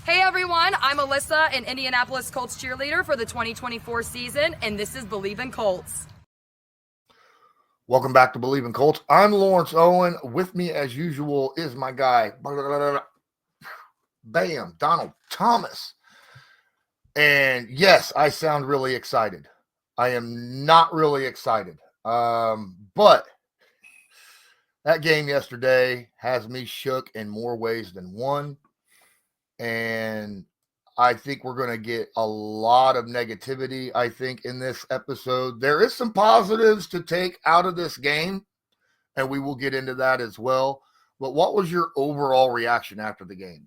Hey everyone, I'm Alyssa, an Indianapolis Colts cheerleader for the 2024 season, and this is Believe in Colts. Welcome back to Believe in Colts. I'm Lawrence Owen. With me, as usual, is my guy, Bam, Donald Thomas. And yes, I sound really excited. I am not really excited. But that game yesterday has me shook in more ways than one. And I think we're going to get a lot of negativity, I think, in this episode. There is some positives to take out of this game, and we will get into that as well. But what was your overall reaction after the game,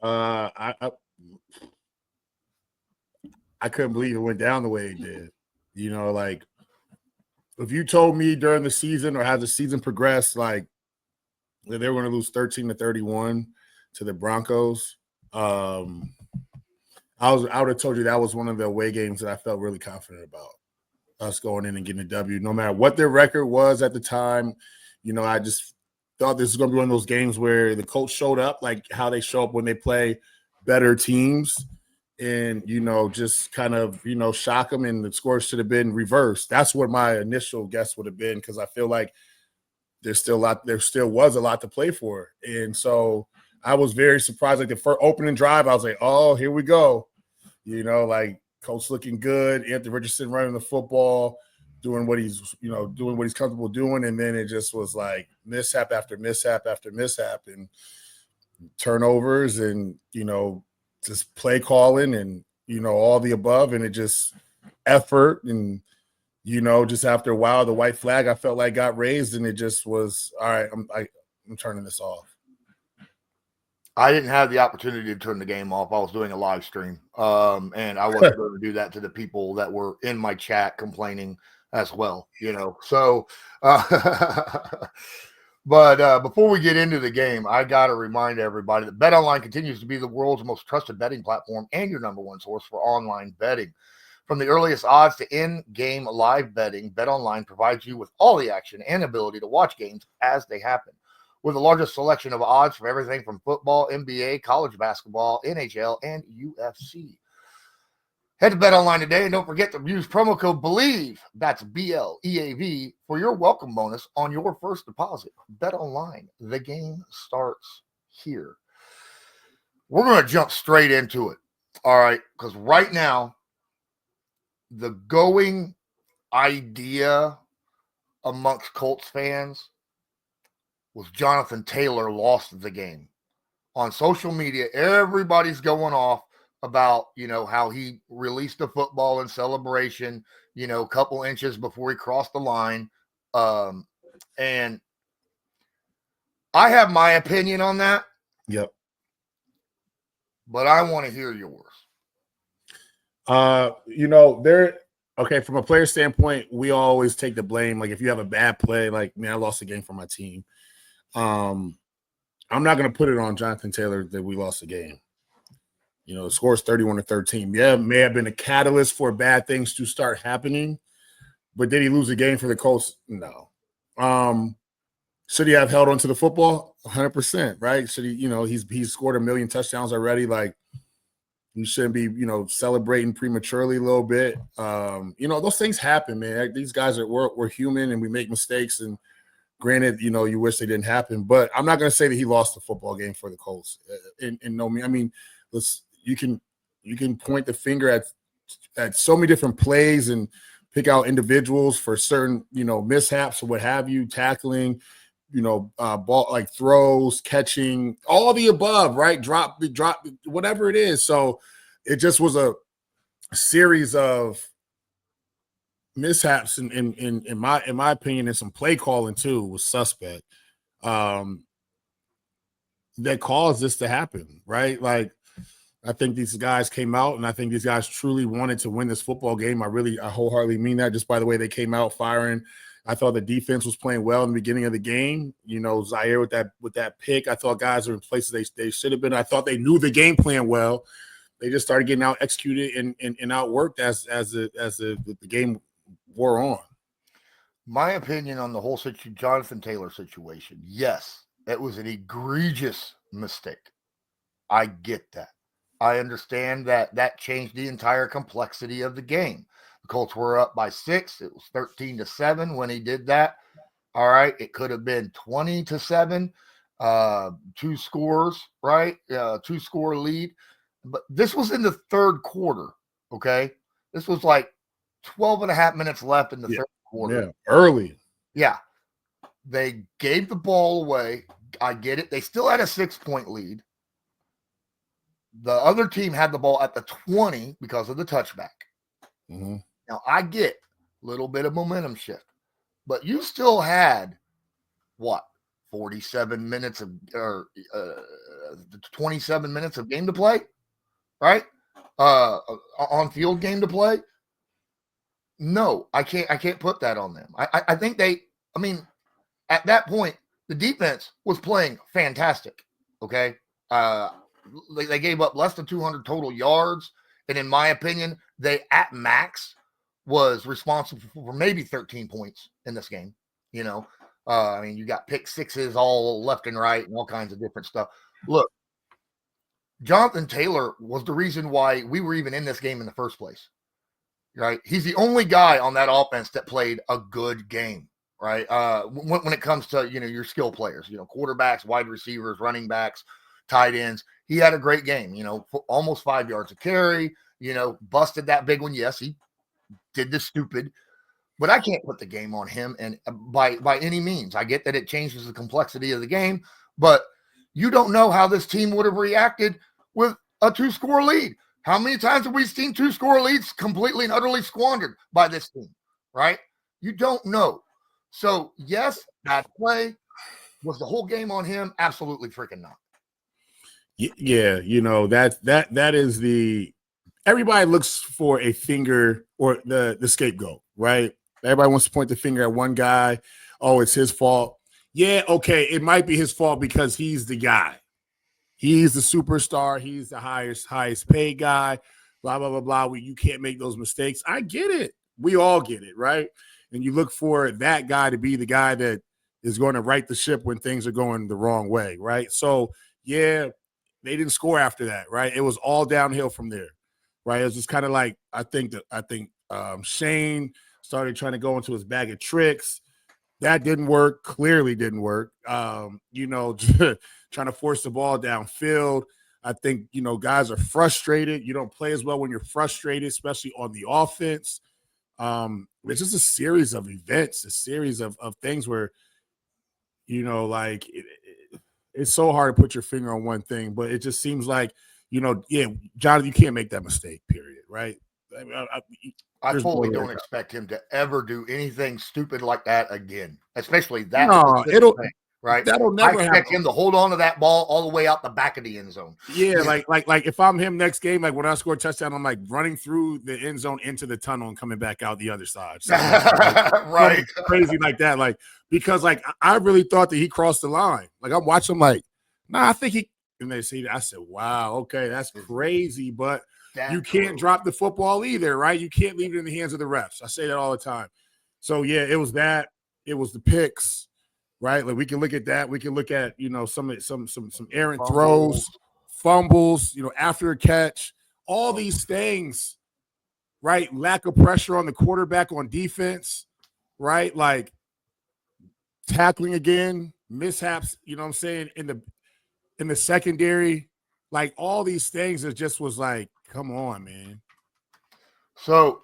Donald? I couldn't believe it went down the way it did. You know, like, if you told me during the season or how the season progressed, like, that they were going to lose 13-31 to the Broncos, I would have told you that was one of the away games that I felt really confident about, us going in and getting a W. No matter what their record was at the time, you know, I just thought this was going to be one of those games where the Colts showed up, like how they show up when they play better teams, and, you know, just kind of, you know, shock them, and the scores should have been reversed. That's what my initial guess would have been, because I feel like there still was a lot to play for. And so I was very surprised. Like the first opening drive, I was like, oh, here we go. You know, like, Colts looking good, Anthony Richardson running the football, doing what he's comfortable doing. And then it just was like mishap after mishap after mishap, and turnovers, and, you know, just play calling, and, you know, all the above. And it just effort. And, you know, just after a while, the white flag, I felt like, got raised, and it just was, all right, I'm turning this off. I didn't have the opportunity to turn the game off. I was doing a live stream, and I wasn't going to do that to the people that were in my chat complaining as well, you know. So, but before we get into the game, I got to remind everybody that BetOnline continues to be the world's most trusted betting platform and your number one source for online betting. From the earliest odds to in-game live betting, BetOnline provides you with all the action and ability to watch games as they happen. With the largest selection of odds from everything from football, NBA, college basketball, NHL, and UFC. Head to BetOnline today, and don't forget to use promo code BELIEVE, that's BLEAV, for your welcome bonus on your first deposit. BetOnline, the game starts here. We're going to jump straight into it, all right? Because right now, the going idea amongst Colts fans was Jonathan Taylor lost the game. On social media, everybody's going off about, you know, how he released the football in celebration, you know, a couple inches before he crossed the line. And I have my opinion on that. Yep. But I want to hear yours. You know, from a player standpoint, we always take the blame. Like, if you have a bad play, like, man, I lost the game for my team. I'm not going to put it on Jonathan Taylor that we lost the game. You know, the score is 31-13. Yeah, it may have been a catalyst for bad things to start happening, but did he lose the game for the Colts? No. Should he have held on to the football? 100%, right? Should he, you know, he's scored 1 million touchdowns already. Like, you shouldn't be, you know, celebrating prematurely a little bit. You know, those things happen, man. These guys we're human, and we make mistakes, and granted, you know, you wish they didn't happen, but I'm not going to say that he lost the football game for the Colts. I mean, you can point the finger at so many different plays and pick out individuals for certain, you know, mishaps or what have you, tackling, you know, ball, like throws, catching, all the above, right? Drop, whatever it is. So it just was a series of mishaps in my opinion, and some play calling too was suspect, that caused this to happen, right? Like, I think these guys came out, and I think these guys truly wanted to win this football game. I wholeheartedly mean that, just by the way they came out firing. I thought the defense was playing well in the beginning of the game. You know, Zaire with that pick, I thought guys are in places they should have been. I thought they knew the game plan well. They just started getting out executed and outworked as the game wore on. My opinion on the whole Jonathan Taylor situation, yes, it was an egregious mistake. I get that. I understand that changed the entire complexity of the game. The Colts were up by 6. It was 13-7 when he did that. All right. It could have been 20-7, 2 scores, right? 2-score lead. But this was in the third quarter. Okay. This was like 12 and a half minutes left in the third quarter. Yeah. Early. Yeah. They gave the ball away. I get it. They still had a 6-point lead. The other team had the ball at the 20 because of the touchback. Mm-hmm. Now, I get a little bit of momentum shift, but you still had, 47 minutes of, or 27 minutes of game to play, right? On field game to play. No, I can't put that on them. I think at that point, the defense was playing fantastic. Okay. They gave up less than 200 total yards. And in my opinion, they at max was responsible for maybe 13 points in this game. You got pick sixes all left and right and all kinds of different stuff. Look, Jonathan Taylor was the reason why we were even in this game in the first place. Right. He's the only guy on that offense that played a good game. Right. When it comes to, your skill players, quarterbacks, wide receivers, running backs, tight ends, he had a great game, almost 5 yards a carry, busted that big one. Yes, he did the stupid, but I can't put the game on him. And by any means, I get that it changes the complexity of the game, but you don't know how this team would have reacted with a 2-score lead. How many times have we seen 2-score leads completely and utterly squandered by this team, right? You don't know. So, yes, bad play. Was the whole game on him? Absolutely freaking not. Yeah, that is the – everybody looks for a finger or the scapegoat, right? Everybody wants to point the finger at one guy. Oh, it's his fault. Yeah, okay, it might be his fault because he's the guy. He's the superstar. He's the highest paid guy, blah, blah, blah, blah. You can't make those mistakes. I get it. We all get it, right? And you look for that guy to be the guy that is going to right the ship when things are going the wrong way, right? So, yeah, they didn't score after that, right? It was all downhill from there, right? It was just kind of like I think Shane started trying to go into his bag of tricks. That didn't work. Clearly didn't work. Trying to force the ball downfield. I think, guys are frustrated. You don't play as well when you're frustrated, especially on the offense. It's just a series of events, a series of things where, it's so hard to put your finger on one thing, but it just seems like, Jonathan, you can't make that mistake, period, right? I fully don't expect him to ever do anything stupid like that again, especially that. No, thing, right? That'll never I expect him to hold on to that ball all the way out the back of the end zone. Yeah, like if I'm him next game, like when I score a touchdown, I'm like running through the end zone into the tunnel and coming back out the other side. So, right. Crazy like that. Because I really thought that he crossed the line. Like I'm watching him I think he – and they see that. I said, wow, okay, that's crazy, but – you can't drop the football either, right? You can't leave it in the hands of the refs. I say that all the time. So, yeah, it was that. It was the picks, right? Like we can look at that. We can look at, some errant throws, fumbles, after a catch, all these things, right? Lack of pressure on the quarterback on defense, right? Like tackling again, mishaps, in the secondary, like all these things. It just was like, come on, man. So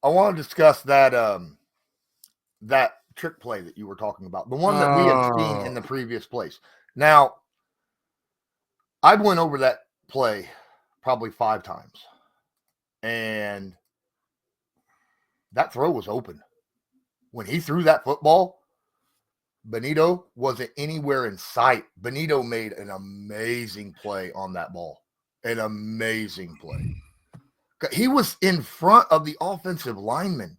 I want to discuss that that trick play that you were talking about, the one that we had seen in the previous place. Now, I went over that play probably 5 times, and that throw was open. When he threw that football, Benito wasn't anywhere in sight. Benito made an amazing play on that ball. An amazing play. He was in front of the offensive lineman.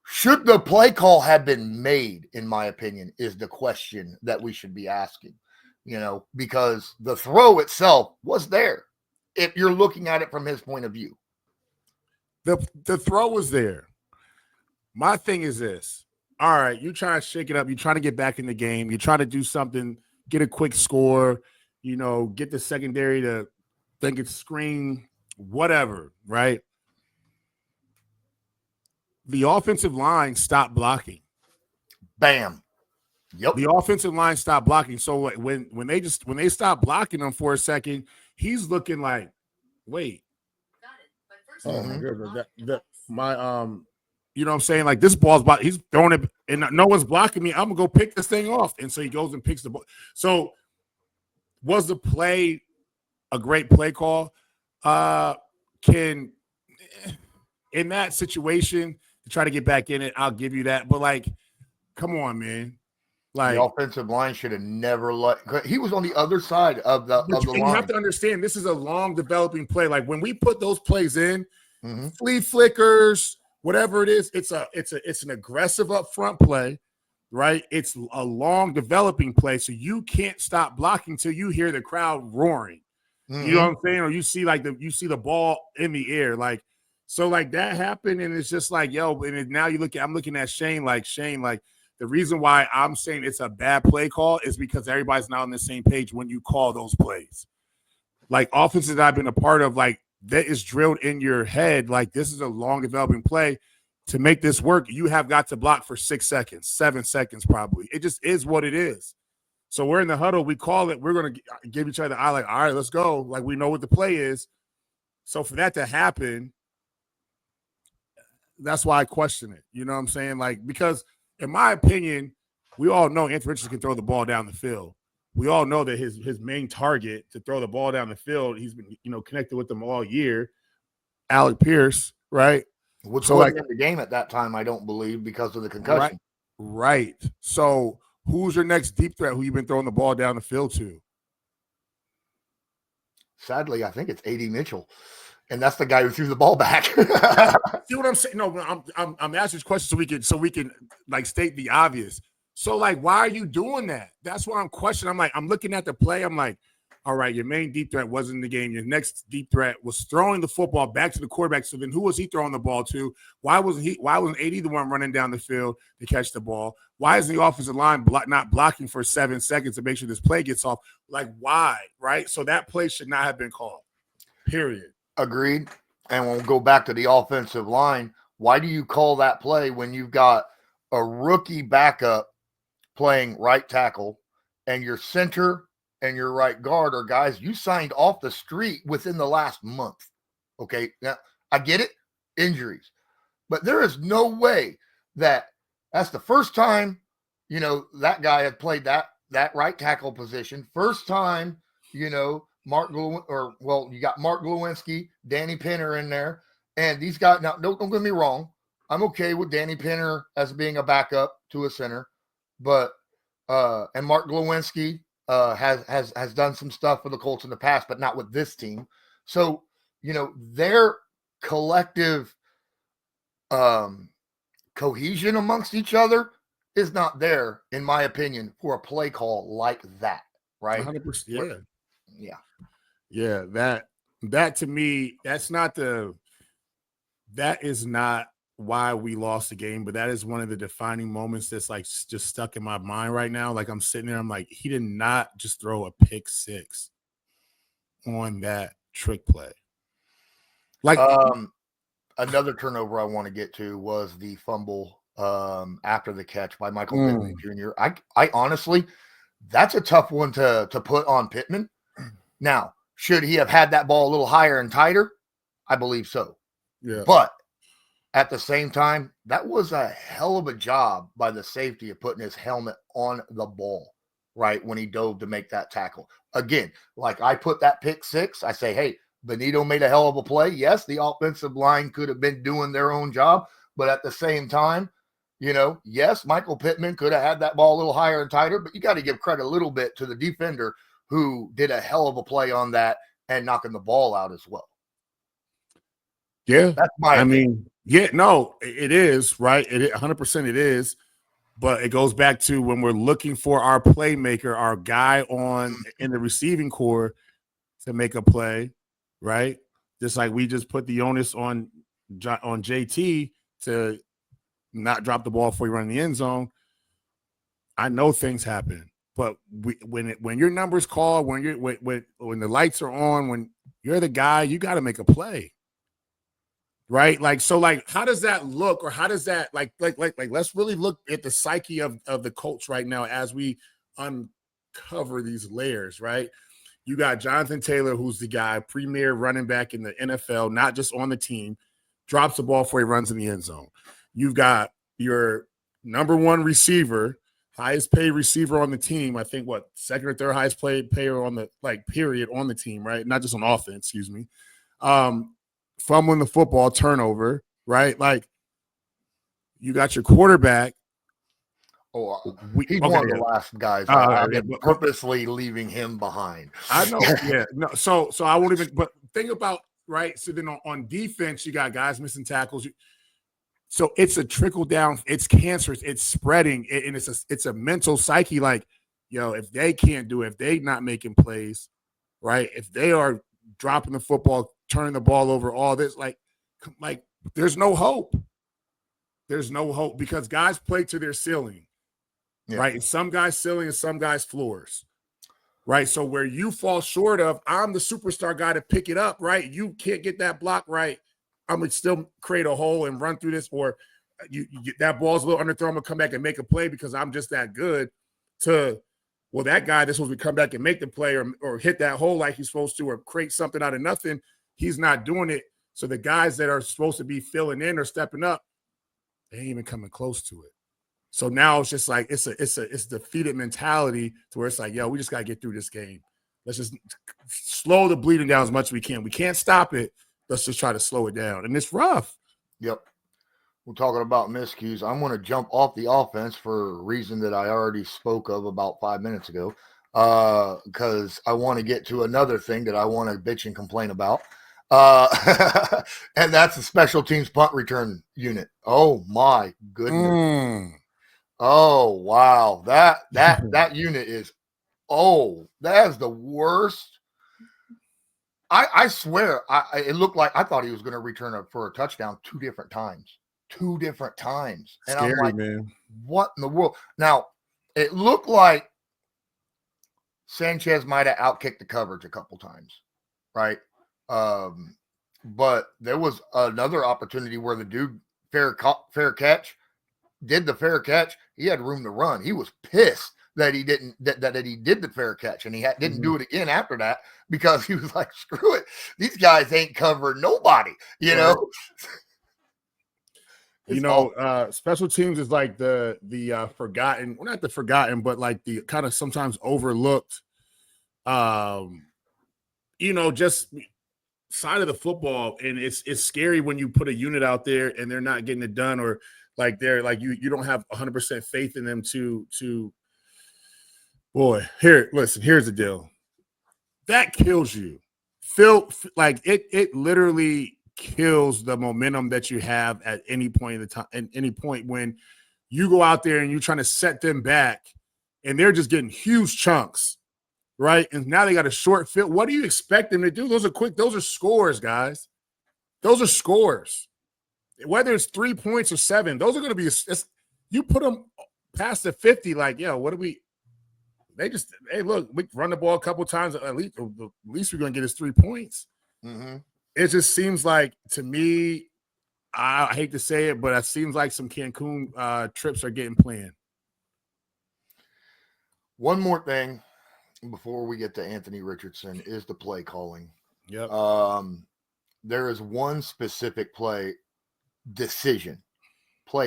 Should the play call have been made, in my opinion, is the question that we should be asking, because the throw itself was there if you're looking at it from his point of view. The throw was there. My thing is this. All right, you're trying to shake it up. You're trying to get back in the game. You're trying to do something, get a quick score, get the secondary to think it's screen, whatever, right? The offensive line stopped blocking. Bam. Yep. The offensive line stopped blocking. So when they stopped blocking him for a second, he's looking like, wait. Oh my goodness. You know what I'm saying? Like this ball's he's throwing it and no one's blocking me. I'm gonna go pick this thing off. And so he goes and picks the ball. So was the play a great play call? In that situation to try to get back in it, I'll give you that. But like, come on, man. Like the offensive line should have never he was on the other side of the line. You have to understand this is a long developing play. Like when we put those plays in, mm-hmm. flea flickers, whatever it is, it's an aggressive upfront play, right? It's a long developing play, so you can't stop blocking till you hear the crowd roaring. Mm-hmm. You know what I'm saying? Or you see the ball in the air, like so like that happened, and it's just like yo. And now I'm looking at Shane like. The reason why I'm saying it's a bad play call is because everybody's not on the same page when you call those plays. Like offenses that I've been a part of, like that is drilled in your head. Like this is a long developing play. To make this work, you have got to block for 6 seconds, 7 seconds probably. It just is what it is. So we're in the huddle. We call it. We're going to give each other the eye like, all right, let's go. Like we know what the play is. So for that to happen, that's why I question it. You know what I'm saying? Like because – in my opinion, we all know Anthony Richardson can throw the ball down the field. We all know that his main target to throw the ball down the field, he's been connected with them all year. Alec Pierce, right? Which wasn't in the game at that time, I don't believe, because of the concussion. Right. So who's your next deep threat who you've been throwing the ball down the field to? Sadly, I think it's A.D. Mitchell. And that's the guy who threw the ball back. See what I'm saying? No, I'm asking this question so we can like state the obvious. So like, why are you doing that? That's why I'm questioning. I'm looking at the play. I'm like, all right, your main deep threat wasn't in the game. Your next deep threat was throwing the football back to the quarterback. So then who was he throwing the ball to? Why wasn't AD the one running down the field to catch the ball? Why isn't the offensive line not blocking for 7 seconds to make sure this play gets off? Like, why? Right? So that play should not have been called. Period. Agreed. And we'll go back to the offensive line. Why do you call that play when you've got a rookie backup playing right tackle and your center and your right guard are guys you signed off the street within the last month? Okay. Now, I get it. Injuries. But there is no way that's the first time, that guy had played that right tackle position. First time, you got Mark Glowinski, Danny Pinner in there, and these guys. Now, don't get me wrong, I'm okay with Danny Pinner as being a backup to a center, but and Mark Glowinski has done some stuff for the Colts in the past, but not with this team. So their collective cohesion amongst each other is not there, in my opinion, for a play call like that. Right? 100%. Yeah. Yeah. That to me, that is not why we lost the game, but that is one of the defining moments that's like just stuck in my mind right now. Like I'm sitting there, I'm like, he did not just throw a pick six on that trick play. Like another turnover I want to get to was the fumble after the catch by Michael Pittman Jr. I honestly, that's a tough one to put on Pittman. Now, should he have had that ball a little higher and tighter? I believe so. Yeah. But at the same time, that was a hell of a job by the safety of putting his helmet on the ball, right, when he dove to make that tackle. Again, like I put that pick six, I say, hey, Benito made a hell of a play. Yes, the offensive line could have been doing their own job, but at the same time, yes, Michael Pittman could have had that ball a little higher and tighter, but you got to give credit a little bit to the defender who did a hell of a play on that and knocking the ball out as well. Yeah. That's my opinion. It is, right? 100% it is. But it goes back to when we're looking for our playmaker, our guy in the receiving core to make a play, right? Just like we just put the onus on JT to not drop the ball before you run in the end zone. I know things happen, But when your number's called, when the lights are on, when you're the guy, you got to make a play, right? Like, so, like, how does that look, or how does that like? Let's really look at the psyche of the Colts right now as we uncover these layers, right? You got Jonathan Taylor, who's the guy, premier running back in the NFL, not just on the team, drops the ball before he runs in the end zone. You've got your number one receiver, highest paid receiver on the team. I think second or third highest paid player on the period on the team, right? Not just on offense, excuse me. Fumbling the football, turnover, right? Like, you got your quarterback. He's one of the last guys. I've been purposely leaving him behind. I know. Yeah. No. So I won't even. But think about, right. So then on defense, you got guys missing tackles. So it's a trickle down. It's cancerous. It's spreading, and it's a mental psyche. Like, if they can't do it, if they not making plays, right? If they are dropping the football, turning the ball over, all this, like there's no hope. There's no hope because guys play to their ceiling, right? And some guys ceiling and some guys floors, right? So where you fall short of, I'm the superstar guy to pick it up, right? You can't get that block right. I'm going to still create a hole and run through this, or you get that ball's a little underthrown, I'm going to come back and make a play because I'm just that good that guy that's supposed to come back and make the play or hit that hole like he's supposed to or create something out of nothing, he's not doing it. So the guys that are supposed to be filling in or stepping up, they ain't even coming close to it. So now it's just like it's defeated mentality to where it's like, we just got to get through this game. Let's just slow the bleeding down as much as we can. We can't stop it. Let's just try to slow it down. And it's rough. Yep. We're talking about miscues. I'm going to jump off the offense for a reason that I already spoke of about 5 minutes ago, because I want to get to another thing that I want to bitch and complain about. And that's the special teams punt return unit. Oh, my goodness. Oh, wow. That unit is, that is the worst. I swear, it looked like I thought he was going to return for a touchdown two different times. And scary, I'm like, man. What in the world? Now, it looked like Sanchez might have outkicked the coverage a couple times, right? But there was another opportunity where the dude fair catch. He had room to run. He was pissed that he didn't that he did the fair catch, and he didn't do it again after that because he was like, screw it, these guys ain't covering nobody, know. Special teams is like the forgotten, well, not the forgotten, but like the kind of sometimes overlooked, just side of the football. And it's scary when you put a unit out there and they're not getting it done, or like they're like you don't have 100% faith in them to. Boy, here's the deal. That kills you. Like it literally kills the momentum that you have at any point in the time, at any point when you go out there and you're trying to set them back and they're just getting huge chunks, right? And now they got a short field. What do you expect them to do? Those are scores, guys. Those are scores. Whether it's 3 points or 7, those are going to be, you put them past the 50, like, what do we, hey, look, we run the ball a couple times, at least we're going to get us 3 points. Mm-hmm. It just seems like, to me, I hate to say it, but it seems like some Cancun trips are getting planned. One more thing before we get to Anthony Richardson is the play calling. Yep. There is one specific play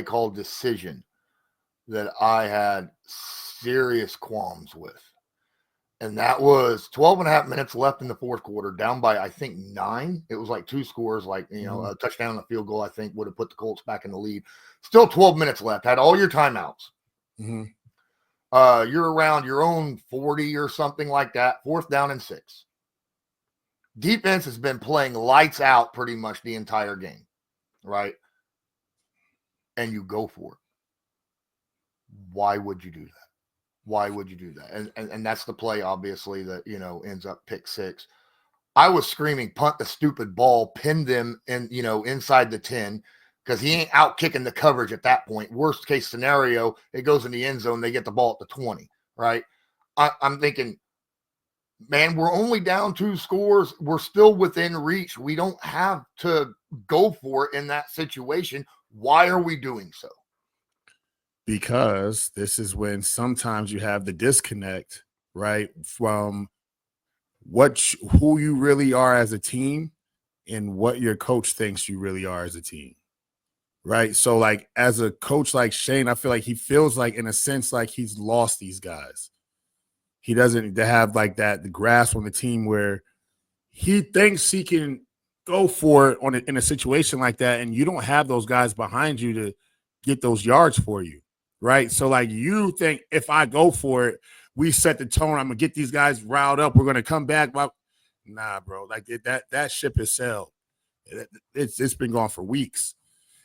call decision that I had serious qualms with. And that was 12 and a half minutes left in the fourth quarter, down by, I think, 9. It was like 2 scores, like, a touchdown and a field goal, I think, would have put the Colts back in the lead. Still 12 minutes left, had all your timeouts. Mm-hmm. You're around your own 40 or something like that, 4th down and 6. Defense has been playing lights out pretty much the entire game, right? And you go for it. Why would you do that? And that's the play, obviously, that, ends up pick 6. I was screaming, punt the stupid ball, pin them in, inside the 10, because he ain't out kicking the coverage at that point. Worst case scenario, it goes in the end zone. They get the ball at the 20, right? I'm thinking, man, we're only down 2 scores. We're still within reach. We don't have to go for it in that situation. Why are we doing so? Because this is when sometimes you have the disconnect, right, from who you really are as a team and what your coach thinks you really are as a team. Right. So, like, as a coach like Shane, I feel like he feels like, in a sense, like he's lost these guys. He doesn't have like the grasp on the team where he thinks he can go for it in a situation like that. And you don't have those guys behind you to get those yards for you. Right. So, like, you think if I go for it, we set the tone. I'm going to get these guys riled up. We're going to come back. Nah, bro. Like, that ship has sailed. It's been gone for weeks.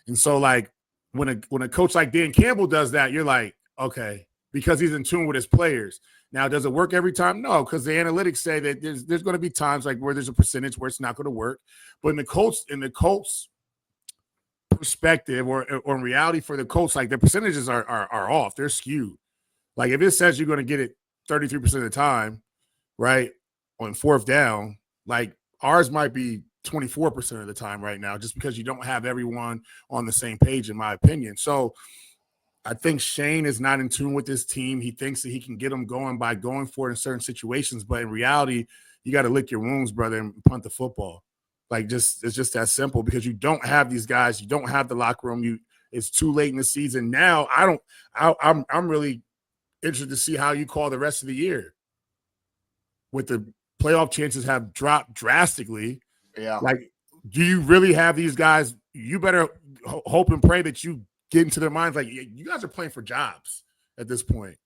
And so, like, when a coach like Dan Campbell does that, you're like, okay, because he's in tune with his players. Now, does it work every time? No, because the analytics say that there's going to be times like where there's a percentage where it's not going to work. But in the Colts perspective, or in reality for the Colts, like, the percentages are off. They're skewed. Like, if it says you're going to get it 33% of the time, right, on 4th down, like, ours might be 24% of the time right now, just because you don't have everyone on the same page, in my opinion. So I think Shane is not in tune with this team. He thinks that he can get them going by going for it in certain situations, but in reality, you got to lick your wounds, brother, and punt the football. Like, it's just that simple, because you don't have these guys. You don't have the locker room. It's too late in the season. Now, I'm really interested to see how you call the rest of the year. With the playoff chances have dropped drastically. Yeah. Like, do you really have these guys? You better hope and pray that you get into their minds. Like, you guys are playing for jobs at this point.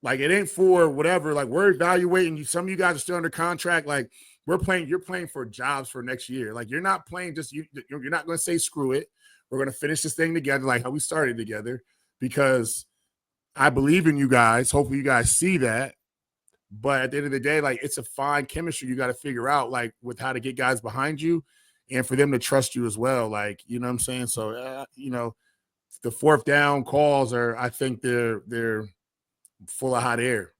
Like, it ain't for whatever. Like, we're evaluating you. Some of you guys are still under contract. Like, you're playing for jobs for next year. Like, you're not playing you're not going to say screw it. We're going to finish this thing together, like how we started together, because I believe in you guys. Hopefully you guys see that. But at the end of the day, like, it's a fine chemistry you got to figure out, like, with how to get guys behind you and for them to trust you as well. Like, you know what I'm saying? So, the 4th down calls I think they're full of hot air.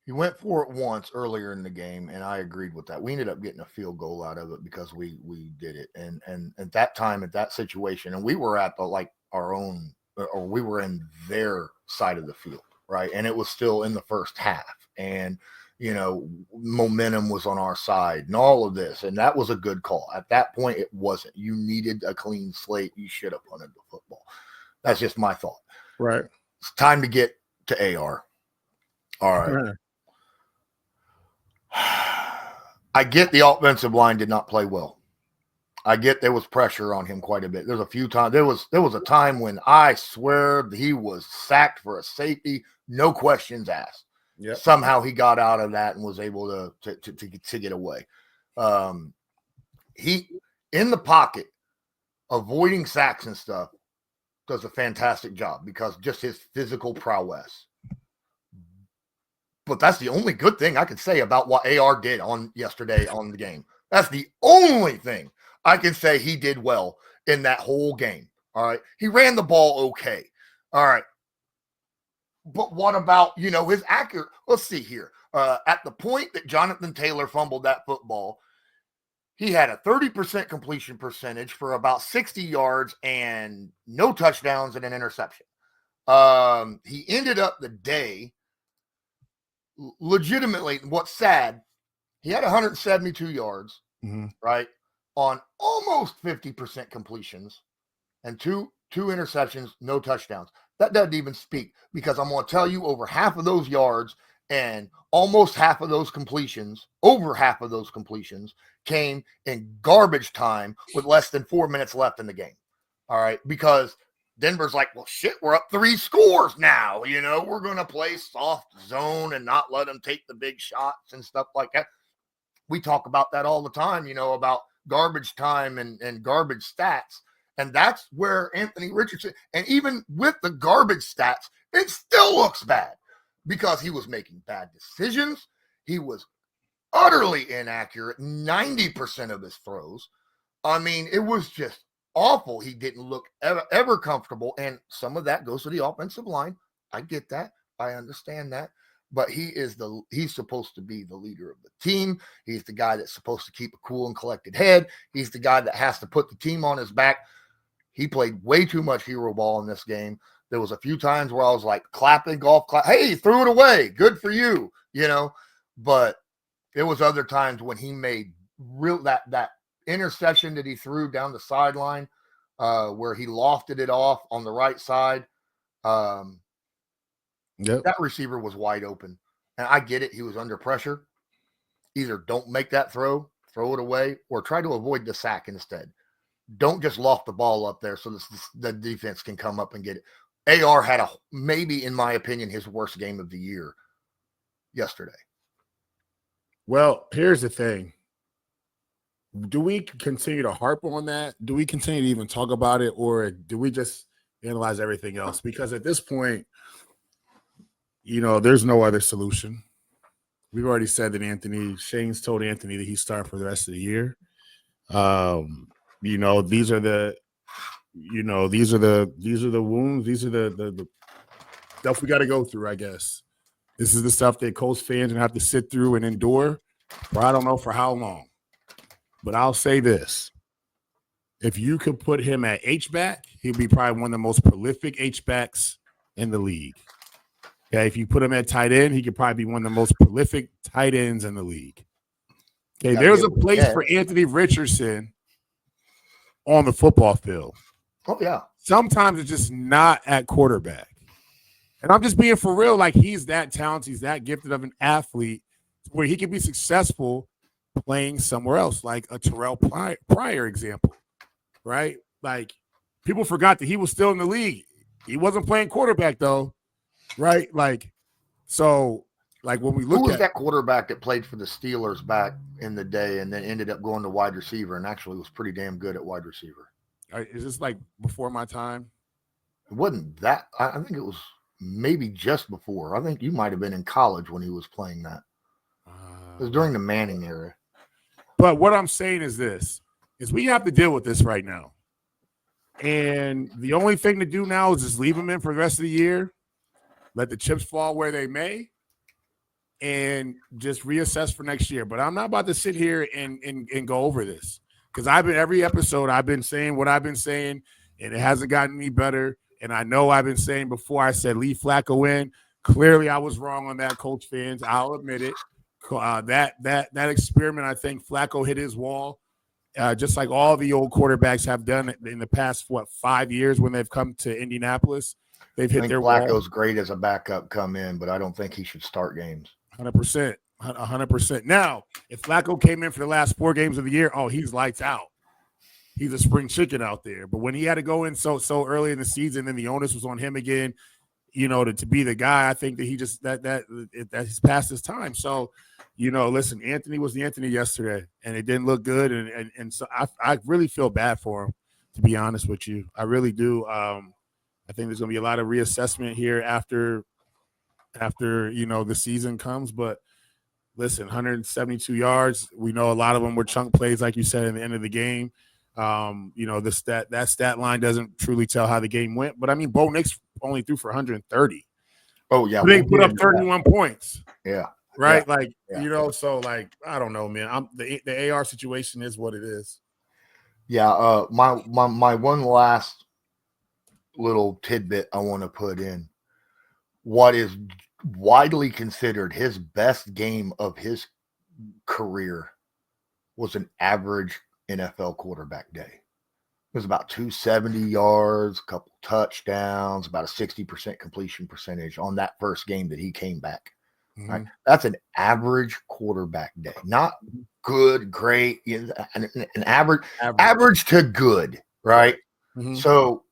He went for it once earlier in the game, and I agreed with that. We ended up getting a field goal out of it because we did it. And at that time, at that situation, and we were at our own, or we were in their side of the field. Right. And it was still in the first half, and, momentum was on our side and all of this. And that was a good call. At that point, it wasn't. You needed a clean slate. You should have punted the football. That's just my thought. Right. It's time to get to AR. All right. I get the offensive line did not play well. I get there was pressure on him quite a bit. There's a few times. There was a time when I swear he was sacked for a safety, no questions asked. Yep. Somehow he got out of that and was able to get away. He, in the pocket, avoiding sacks and stuff, does a fantastic job because just his physical prowess. But that's the only good thing I can say about what AR did on yesterday on the game. That's the only thing I can say he did well in that whole game. All right. He ran the ball okay. All right. But what about, his accurate? Let's see here. At the point that Jonathan Taylor fumbled that football, he had a 30% completion percentage for about 60 yards and no touchdowns and an interception. He ended up the day legitimately. What's sad, he had 172 yards, right, on almost 50% completions and two interceptions, no touchdowns. That doesn't even speak, because I'm going to tell you, over half of those yards and almost half of those completions, over half of those completions came in garbage time with less than 4 minutes left in the game. All right. Because Denver's like, well, shit, we're up 3 scores now. We're going to play soft zone and not let them take the big shots and stuff like that. We talk about that all the time, about garbage time and garbage stats. And that's where Anthony Richardson, and even with the garbage stats, it still looks bad because he was making bad decisions. He was utterly inaccurate 90% of his throws. I mean, it was just awful. He didn't look ever comfortable. And some of that goes to the offensive line. I get that. I understand that. But he's supposed to be the leader of the team. He's the guy that's supposed to keep a cool and collected head. He's the guy that has to put the team on his back. He played way too much hero ball in this game. There was a few times where I was like clapping, golf clap. Hey, threw it away. Good for you, But there was other times when he made that interception that he threw down the sideline, where he lofted it off on the right side. That receiver was wide open. And I get it. He was under pressure. Either don't make that throw it away, or try to avoid the sack instead. Don't just loft the ball up there so the defense can come up and get it. AR had maybe, in my opinion, his worst game of the year yesterday. Well, here's the thing. Do we continue to harp on that? Do we continue to even talk about it, or do we just analyze everything else? Because at this point, there's no other solution. We've already said that Shane's told Anthony that he's starting for the rest of the year. These are the wounds. These are the stuff we got to go through, I guess. This is the stuff that Colts fans have to sit through and endure for I don't know for how long. But I'll say this. If you could put him at H-back, he'd be probably one of the most prolific H-backs in the league. Okay, if you put him at tight end, he could probably be one of the most prolific tight ends in the league. Okay, there's a place for Anthony Richardson on the football field. Oh, yeah. Sometimes it's just not at quarterback. And I'm just being for real, like he's that talented, he's that gifted of an athlete where he can be successful playing somewhere else, like a Terrell Pryor example, right? Like people forgot that he was still in the league. He wasn't playing quarterback though, right? Like, so like when we look who was that quarterback that played for the Steelers back in the day and then ended up going to wide receiver and actually was pretty damn good at wide receiver? Is this like before my time? It wasn't that. I think it was maybe just before. I think you might have been in college when he was playing that. It was during the Manning era. But what I'm saying is this, is we have to deal with this right now. And the only thing to do now is just leave him in for the rest of the year, let the chips fall where they may, and just reassess for next year. But I'm not about to sit here and go over this because every episode I've been saying what I've been saying, and it hasn't gotten any better. And I know I've been saying before I said leave Flacco in. Clearly, I was wrong on that, Colts fans. I'll admit it. That experiment, I think Flacco hit his wall, just like all the old quarterbacks have done in the past, 5 years when they've come to Indianapolis. They've hit their wall. Flacco's great as a backup come in, but I don't think he should start games. 100%. 100%. Now, if Flacco came in for the last 4 games of the year, he's lights out. He's a spring chicken out there. But when he had to go in so early in the season, then the onus was on him again, to be the guy. I think that he just that he's past his time. So, listen, Anthony was the Anthony yesterday, and it didn't look good. And so I really feel bad for him, to be honest with you. I really do. I think there's going to be a lot of reassessment here after the season comes. But listen, 172 yards. We know a lot of them were chunk plays, like you said, at the end of the game. That stat line doesn't truly tell how the game went. But I mean, Bo Nix only threw for 130. Oh yeah, they put up 31 points. Yeah, right. Yeah. So like I don't know, man. The AR situation is what it is. Yeah. My one last little tidbit I want to put in. What is widely considered his best game of his career was an average NFL quarterback day. It was about 270 yards, a couple touchdowns, about a 60% completion percentage on that first game that he came back. Mm-hmm. Right? That's an average quarterback day. Not good, great, an average to good, right? Mm-hmm. So,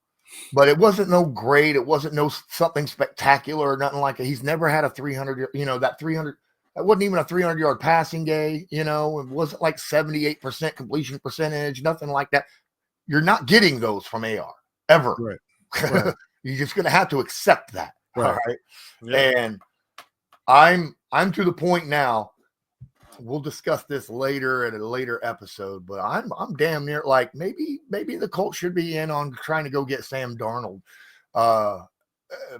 but it wasn't no great. It wasn't no something spectacular or nothing like that. He's never had a 300, that wasn't even a 300-yard passing day, it wasn't like 78% completion percentage, nothing like that. You're not getting those from AR ever. Right. You're just going to have to accept that. Right. All right. Yeah. And I'm to the point now. We'll discuss this later at a later episode, but I'm damn near like maybe the Colts should be in on trying to go get Sam Darnold.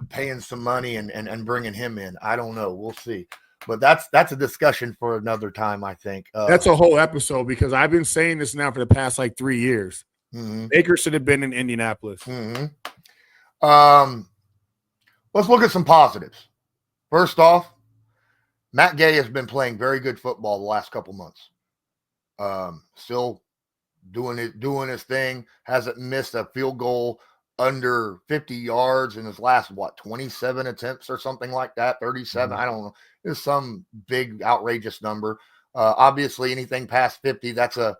paying some money and bringing him in. I don't know. We'll see. But that's a discussion for another time, I think. That's a whole episode because I've been saying this now for the past like 3 years. Mm-hmm. Baker should have been in Indianapolis. Mm-hmm. Let's look at some positives. First off, Matt Gay has been playing very good football the last couple months. Still doing his thing. Hasn't missed a field goal under 50 yards in his last 27 attempts or something like that. 37. Mm-hmm. I don't know. It's some big outrageous number. Obviously, anything past 50, that's a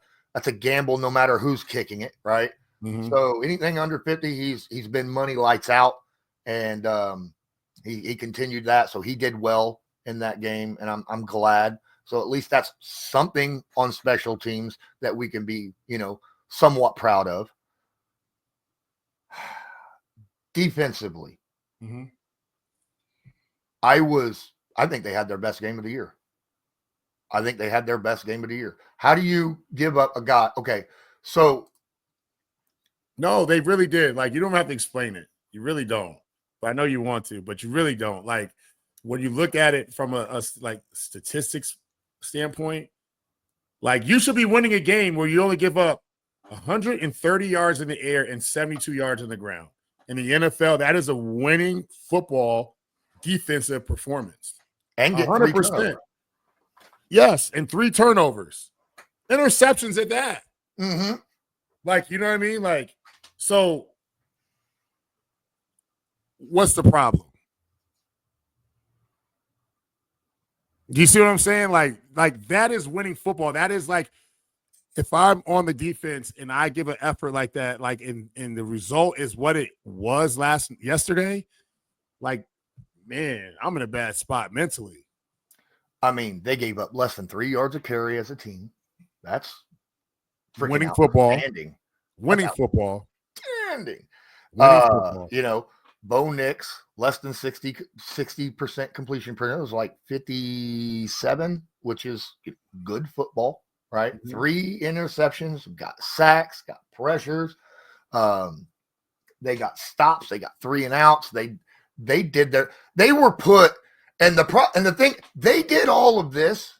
gamble, no matter who's kicking it, right? Mm-hmm. So anything under 50, he's been money lights out, and he continued that. So he did well in that game, and I'm glad. So at least that's something on special teams that we can be, somewhat proud of. Defensively, mm-hmm. I think they had their best game of the year. How do you give up a guy? Okay, so no, they really did. Like, you don't have to explain it. You really don't. But I know you want to, but you really don't. Like, when you look at it from a like statistics standpoint, like, you should be winning a game where you only give up 130 yards in the air and 72 yards on the ground. In the NFL, that is a winning football defensive performance. And get 100%. Yes, and 3 turnovers. Interceptions at that. Mm-hmm. Like, you know what I mean? Like, so what's the problem? Do you see what I'm saying? Like that is winning football. That is like, if I'm on the defense and I give an effort like that, like, and the result is what it was yesterday, like, man, I'm in a bad spot mentally. I mean, they gave up less than 3 yards a carry as a team. That's winning football. Winning football. Outstanding. Football. Bo Nix, less than 60% completion percentage. It was like 57, which is good football, right? Mm-hmm. 3 interceptions, got sacks, got pressures. They got stops. They got 3 and outs. They were put, and the thing, they did all of this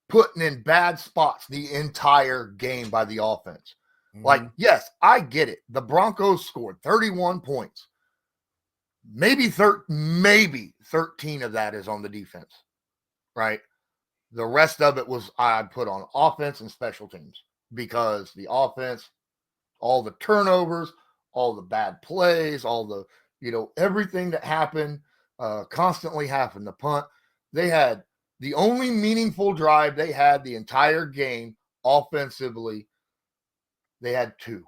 putting in bad spots the entire game by the offense. Mm-hmm. Like, yes, I get it. The Broncos scored 31 points. Maybe 13 of that is on the defense, right? The rest of it was I'd put on offense and special teams, because the offense, all the turnovers, all the bad plays, all the, everything that happened, constantly happened. The punt, they had the only meaningful drive they had the entire game offensively. They had 2.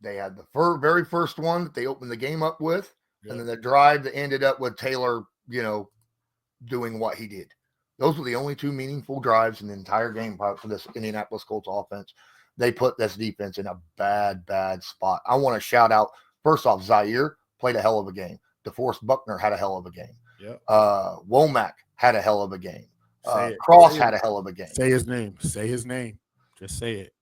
They had the very first one that they opened the game up with. Yep. And then the drive that ended up with Taylor, doing what he did. Those were the only 2 meaningful drives in the entire game for this Indianapolis Colts offense. They put this defense in a bad, bad spot. I want to shout out, first off, Zaire played a hell of a game. DeForest Buckner had a hell of a game. Yep. Womack had a hell of a game. Cross had a hell of a game. Say his name. Just say it.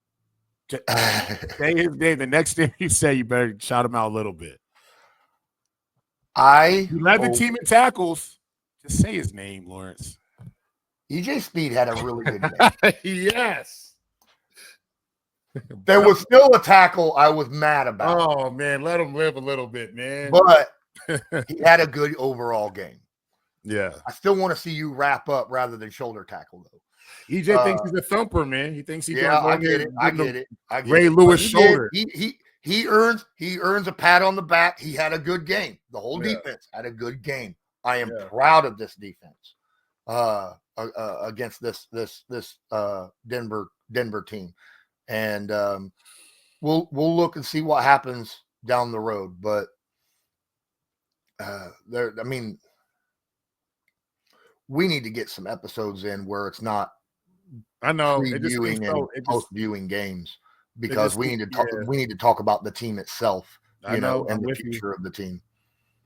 Say his name. The next thing you say, you better shout him out a little bit. You led the team in tackles. Just say his name, Lawrence. EJ Speed had a really good game. Yes. There was still a tackle I was mad about. Oh, man, let him live a little bit, man. But he had a good overall game. Yeah. I still want to see you wrap up rather than shoulder tackle, though. EJ thinks he's a thumper, man. He thinks he's I get it. Ray Lewis shoulder. He earns a pat on the back. He had a good game. The whole defense had a good game. I am proud of this defense against this Denver team, and we'll look and see what happens down the road. But we need to get some episodes in where it's not. I know previewing and post-viewing games, because we need to talk about the team itself, and the future of the team.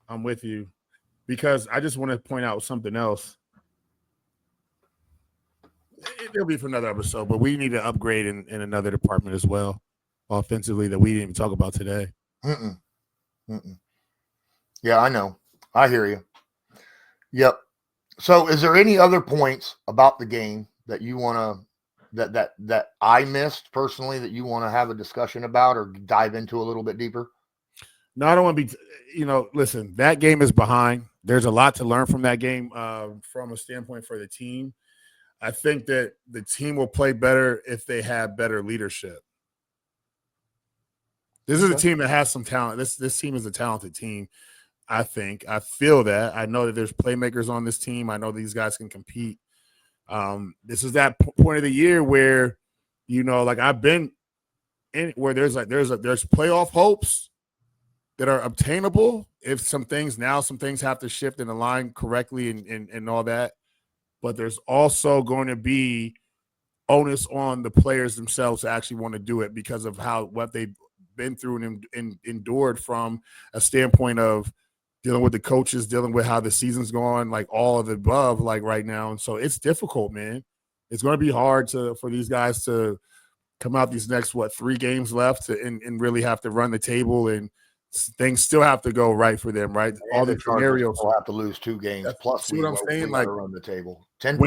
I'm with you, because I just want to point out something else. It'll be for another episode, but we need to upgrade in another department as well, offensively, that we didn't even talk about today. Yeah, I know. I hear you. Yep. So is there any other points about the game that you want to that I missed personally that you want to have a discussion about or dive into a little bit deeper? No, I don't want to be, listen, that game is behind. There's a lot to learn from that game from a standpoint for the team. I think that the team will play better if they have better leadership. This is a team that has some talent. This team is a talented team, I think. I feel that. I know that there's playmakers on this team. I know these guys can compete. This is that point of the year where, like I've been in where there's playoff hopes that are obtainable if some things have to shift and align correctly and all that. But there's also going to be onus on the players themselves to actually want to do it because of what they've been through and endured from a standpoint of dealing with the coaches, dealing with how the season's going, like all of the above, like right now. And so it's difficult, man. It's going to be hard for these guys to come out these next, 3 games left and really have to run the table, and things still have to go right for them, right? All the scenarios will have to lose 2 games. Plus, see what I'm saying? Like run the table, 10%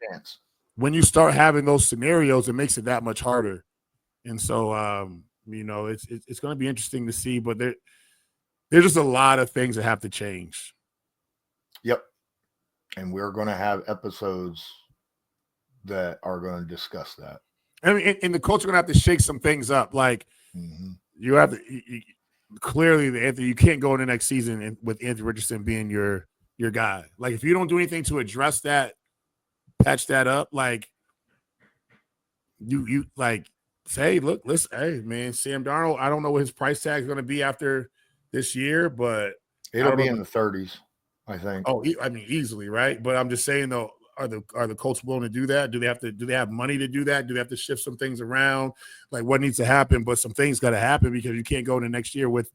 chance. When you start having those scenarios, it makes it that much harder. And so, it's going to be interesting to see. But there's just a lot of things that have to change. Yep, and we're going to have episodes that are going to discuss that. I mean, and the Colts are going to have to shake some things up. Like you have to. Clearly, Anthony, you can't go in the next season with Anthony Richardson being your guy. Like, if you don't do anything to address that, patch that up, like you like say, look, listen, hey man, Sam Darnold, I don't know what his price tag is going to be after this year, but it'll be in the 30s, I think. Oh, I mean, easily, right? But I'm just saying though, are the Colts willing to do that? Do they have money to do that? Do they have to shift some things around? Like, what needs to happen? But some things got to happen because you can't go into next year with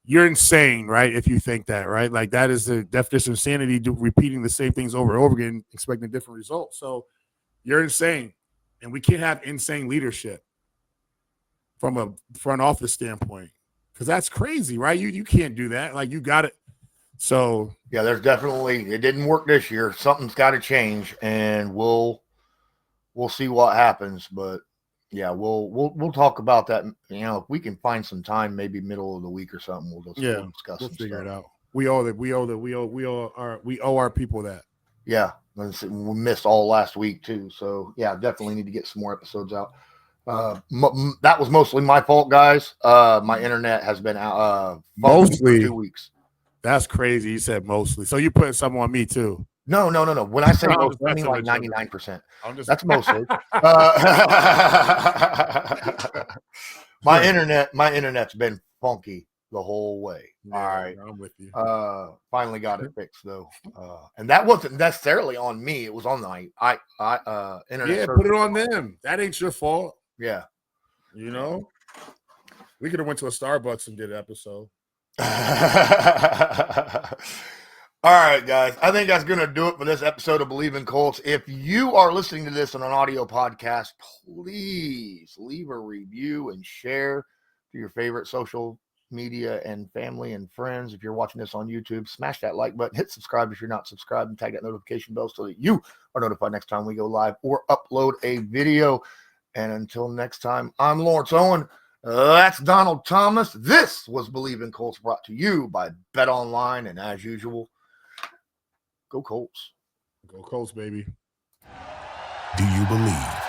you're insane, right? If you think that, right? Like, that is the definition of insanity, repeating the same things over and over again, expecting different results. So you're insane. And we can't have insane leadership from a front office standpoint because that's crazy, right? You can't do that. Like, you got it. So yeah, there's definitely, it didn't work this year. Something's got to change, and we'll see what happens. But yeah, we'll talk about that. If we can find some time, maybe middle of the week or something, we'll discuss. We'll figure it out. We owe our people that. Yeah, we missed all last week too. So yeah, definitely need to get some more episodes out. That was mostly my fault, guys. My internet has been out mostly for 2 weeks. That's crazy. You said mostly. So you putting some on me too. No. When I say most, I mean like 99%. That's mostly. My internet's been funky the whole way. Yeah, all right. I'm with you. Finally got it fixed though. And that wasn't necessarily on me. It was on the internet. Yeah, put it on them. That ain't your fault. Yeah. We could have went to a Starbucks and did an episode. All right, guys. I think that's going to do it for this episode of Believe in Colts. If you are listening to this on an audio podcast, please leave a review and share to your favorite social media and family and friends. If you're watching this on YouTube, smash that like button, hit subscribe if you're not subscribed, and tag that notification bell so that you are notified next time we go live or upload a video. And until next time, I'm Lawrence Owen. That's Donald Thomas. This was Believe in Colts, brought to you by Bet Online. And as usual, go Colts. Go Colts, baby. Do you believe?